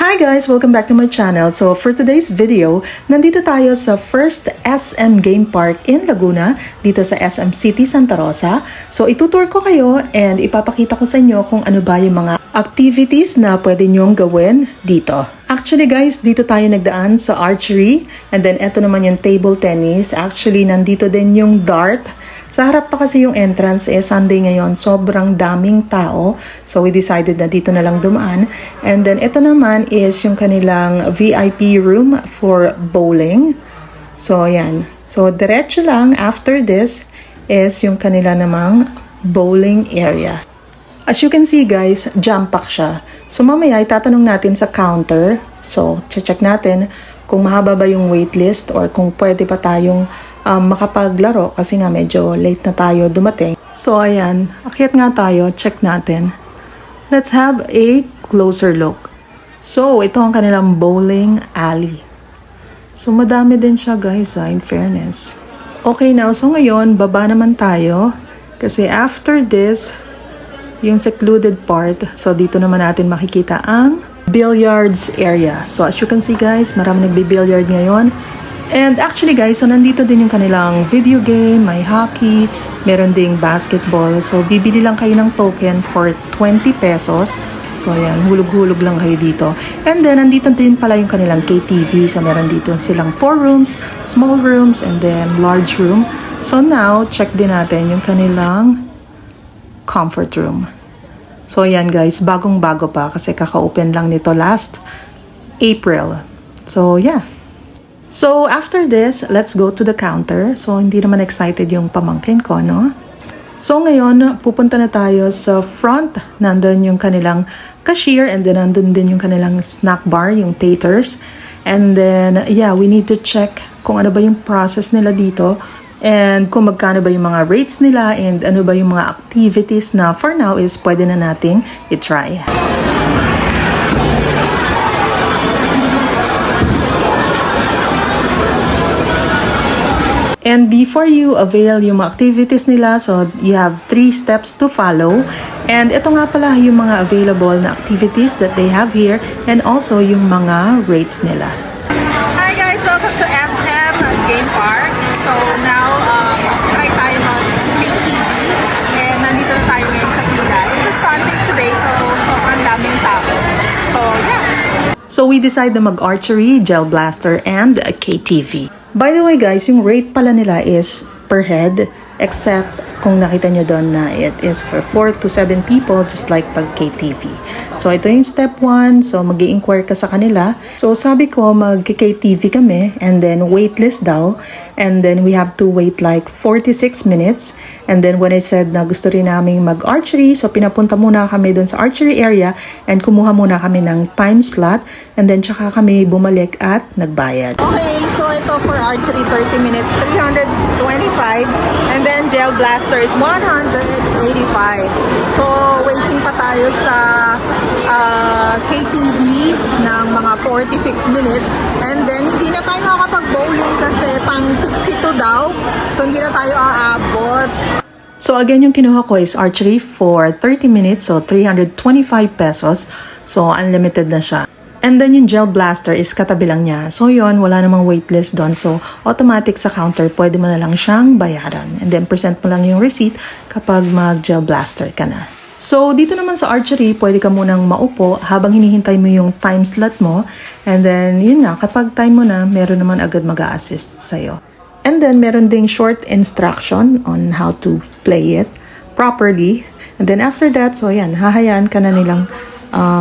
Hi guys! Welcome back to my channel. So for today's video, nandito tayo sa first SM Game Park in Laguna, dito sa SM City Santa Rosa. So itutour ko kayo and ipapakita ko sa inyo kung ano ba yung mga activities na pwede nyong gawin dito. Actually guys, dito tayo nagdaan sa archery and then eto naman yung table tennis. Actually, nandito din yung dart. Sa harap pa kasi yung entrance, Sunday ngayon, sobrang daming tao. So we decided na dito na lang dumaan. And then ito naman is yung kanilang VIP room for bowling. So yan. So diretso lang after this is yung kanila namang bowling area. As you can see guys, jam-pack siya. So mamaya itatanong natin sa counter. So check natin kung mahaba ba yung waitlist or kung pwede pa tayong makapaglaro kasi nga medyo late na tayo dumating. So ayan, akyat nga tayo, check natin. Let's have a closer look. So ito ang kanilang bowling alley. So madami din siya guys in fairness. Okay now, so ngayon baba naman tayo kasi after this, yung secluded part, so dito naman natin makikita ang billiards area. So as you can see guys, marami nagbi-billiard ngayon. And actually guys, so nandito din yung kanilang video game, may hockey, meron ding basketball. So bibili lang kayo ng token for 20 pesos. So ayan, hulog-hulog lang kayo dito. And then nandito din pala yung kanilang KTV. So meron dito silang 4 rooms, small rooms, and then large room. So now, check din natin yung kanilang comfort room. So ayan guys, bagong-bago pa kasi kaka-open lang nito last April. So yeah. So, after this, let's go to the counter. So, hindi naman excited yung pamangkin ko, no? So, ngayon, pupunta na tayo sa front. Nandun yung kanilang cashier and then nandun din yung kanilang snack bar, yung taters. And then, yeah, we need to check kung ano ba yung process nila dito and kung magkano ba yung mga rates nila and ano ba yung mga activities na for now is pwede na nating i-try. And before you avail yung mga activities nila, so you have 3 steps to follow. And ito nga pala yung mga available na activities that they have here and also yung mga rates nila. Hi guys! Welcome to SM Game Park. So now, try tayo mag-KTV and nandito na tayo ngayon sa pila. It's a Sunday today, so sobrang daming tao. So yeah. So we decide na mag-archery, gel blaster, and a KTV. By the way guys, yung rate pala nila is per head, except kung nakita nyo doon na it is for 4 to 7 people just like pag KTV. So ito yung step 1, so mag-i-inquire ka sa kanila. So sabi ko mag-KTV kami and then waitlist daw and then we have to wait like 46 minutes and then when I said na gusto rin namin mag-archery, so pinapunta muna kami doon sa archery area and kumuha muna kami ng time slot and then tsaka kami bumalik at nagbayad. Okay, so ito for archery 30 minutes, 325 and then gel blaster is 185. So waiting pa tayo sa KTV ng mga 46 minutes and then hindi na tayo makakapag-bowling kasi pang 62 daw. So hindi na tayo aabot. So again, yung kinuha ko is archery for 30 minutes, so 325 pesos. So unlimited na siya. And then yung gel blaster is katabi lang niya. So yon, wala namang waitlist doon. So automatic sa counter, pwede mo na lang siyang bayaran. And then present mo lang yung receipt kapag mag-gel blaster ka na. So dito naman sa archery, pwede ka munang maupo habang hinihintay mo yung time slot mo. And then yun nga, kapag time mo na, meron naman agad mag-a-assist sa'yo. And then meron ding short instruction on how to play it properly. And then after that, so yan, hahayaan ka na nilang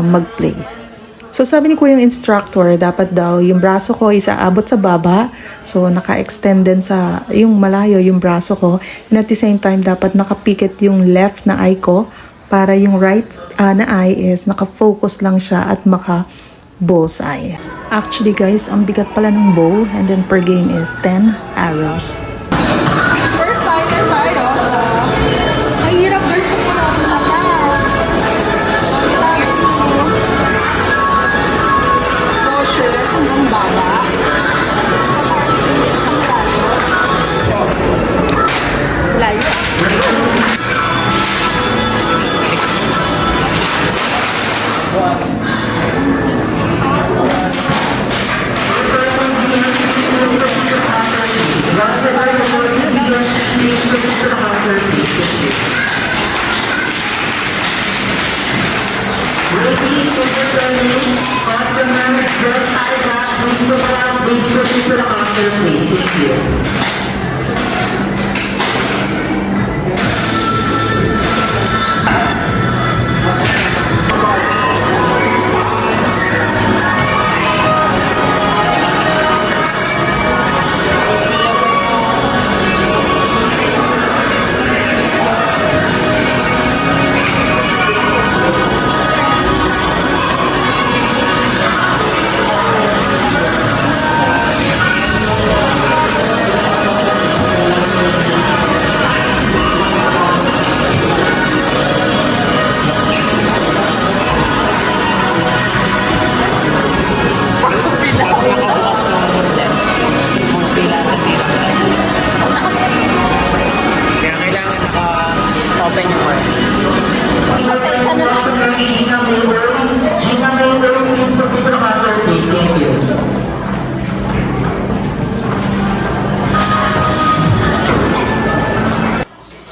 mag-play. So sabi ni Kuya yung instructor, dapat daw yung braso ko is aabot sa baba. So naka-extend din sa yung malayo yung braso ko. And at the same time, dapat nakapikit yung left na eye ko para yung right na eye is naka-focus lang siya at maka-bullseye. Actually guys, ang bigat pala ng bow and then per game is 10 arrows. First timer tayo. Mahirap guys kung wala akong mata. Hanggang baba. Layo.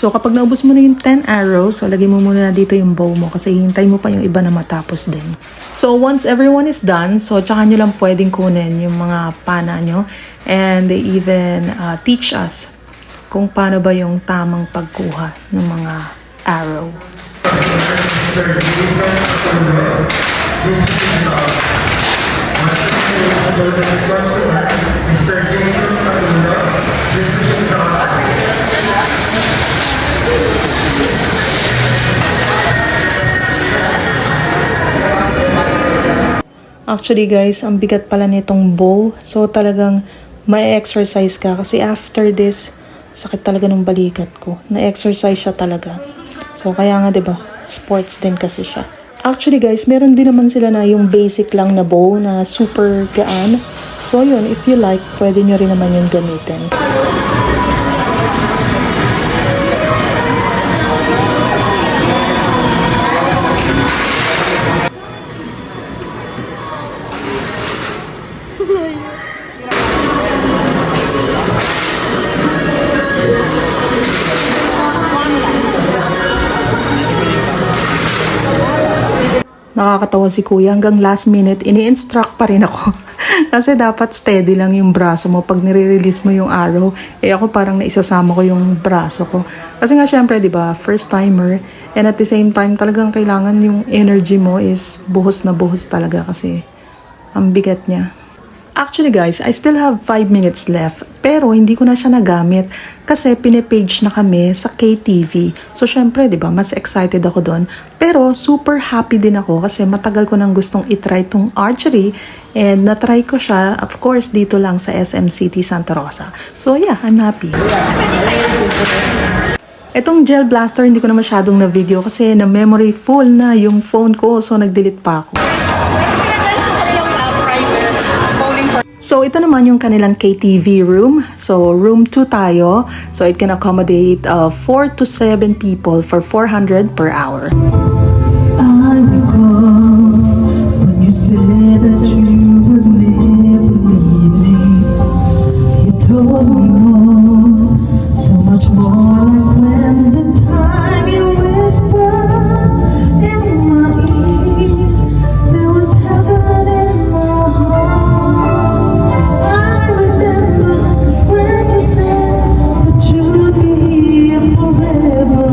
So kapag naubos mo na yung 10 arrows, so lagay mo muna dito yung bow mo kasi hintay mo pa yung iba na matapos din. So once everyone is done, so tsaka nyo lang pwedeng kunin yung mga pana nyo. And they even teach us kung paano ba yung tamang pagkuha ng mga arrow. Actually guys, ang bigat pala nitong bow. So talagang may exercise ka kasi after this, sakit talaga ng balikat ko. Na-exercise siya talaga. So kaya nga 'di ba, sports din kasi siya. Actually guys, meron din naman sila na yung basic lang na bow na super gaan. So yun, if you like, pwede nyo rin naman yung gamitin. Nakakatawa si kuya, hanggang last minute, ini-instruct pa rin ako. Kasi dapat steady lang yung braso mo pag nire-release mo yung arrow. Eh ako parang naisasama ko yung braso ko. Kasi nga syempre, di ba, first timer. And at the same time, talagang kailangan yung energy mo is buhos na buhos talaga kasi ang bigat niya. Actually guys, I still have 5 minutes left pero hindi ko na siya nagamit kasi pinipage na kami sa KTV. So syempre, 'di ba, mas excited ako doon. Pero super happy din ako kasi matagal ko nang gustong i-try tong archery and na-try ko siya of course dito lang sa SM City Santa Rosa. So yeah, I'm happy. Etong gel blaster hindi ko na masyadong na video kasi na memory full na yung phone ko so nag-delete pa ako. So, ito naman yung kanilang KTV room. So, room 2 tayo. So, it can accommodate 4 to 7 people for 400 per hour. I recall when you said that you would never leave me. You told me more, so much more like when the time you whispered in my ear. There was heaven in my heart. I remember when you said that you'd be here forever.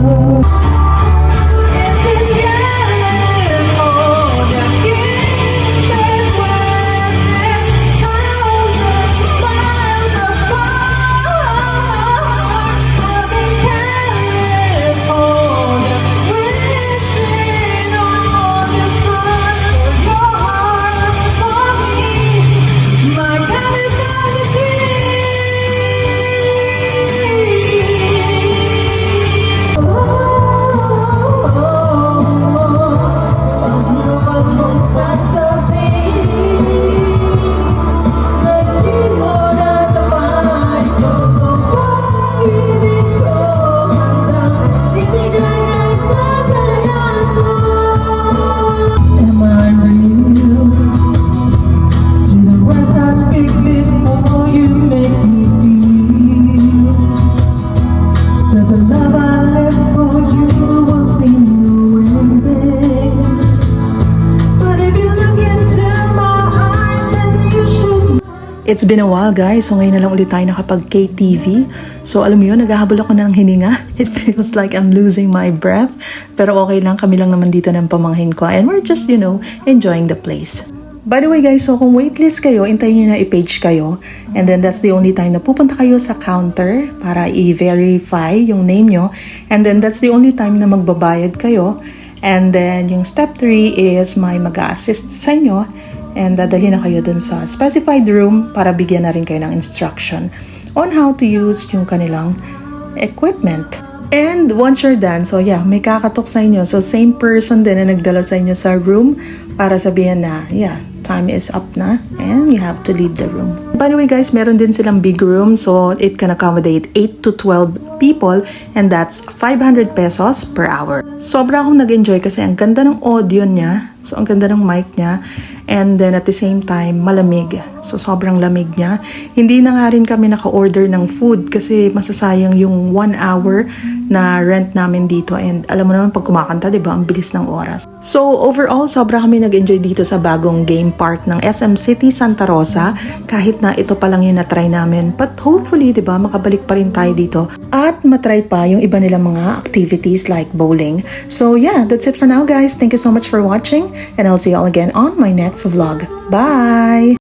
Am I real? Do the words I speak before you make me feel that the love I left for you will see no ending? But if you look into my eyes, then you should. It's been a while guys, so ngayon na lang ulit tayo nakapag KTV. So alam mo yun, naghahabol ako ng hininga. It feels like I'm losing my breath. Pero okay lang, kami lang naman dito ng pamangkin ko. And we're just, enjoying the place. By the way guys, so kung waitlist kayo, intayin nyo na i-page kayo. And then that's the only time na pupunta kayo sa counter para i-verify yung name nyo. And then that's the only time na magbabayad kayo. And then yung step 3 is may mag-a-assist sa inyo. And dadalhin na kayo dun sa specified room para bigyan na rin kayo ng instruction on how to use yung kanilang equipment. And once you're done, so yeah, may kakatok sa inyo. So same person din na nagdala sa inyo sa room para sabihin na, yeah, time is up na and you have to leave the room. By the way guys, meron din silang big room so it can accommodate 8 to 12 people and that's 500 pesos per hour. Sobra akong nag-enjoy kasi ang ganda ng audio niya, so ang ganda ng mic niya. And then at the same time, malamig. So sobrang lamig niya. Hindi na nga rin kami naka-order ng food kasi masasayang yung 1 hour na rent namin dito. And alam mo naman pag kumakanta, di ba, ang bilis ng oras. So overall, sobra kami nag-enjoy dito sa bagong game park ng SM City Santa Rosa. Kahit na ito pa lang yung na-try namin. But hopefully, di ba, makabalik pa rin tayo dito. At matry pa yung iba nilang mga activities like bowling. So yeah, that's it for now guys. Thank you so much for watching. And I'll see you all again on my next vlog. Bye!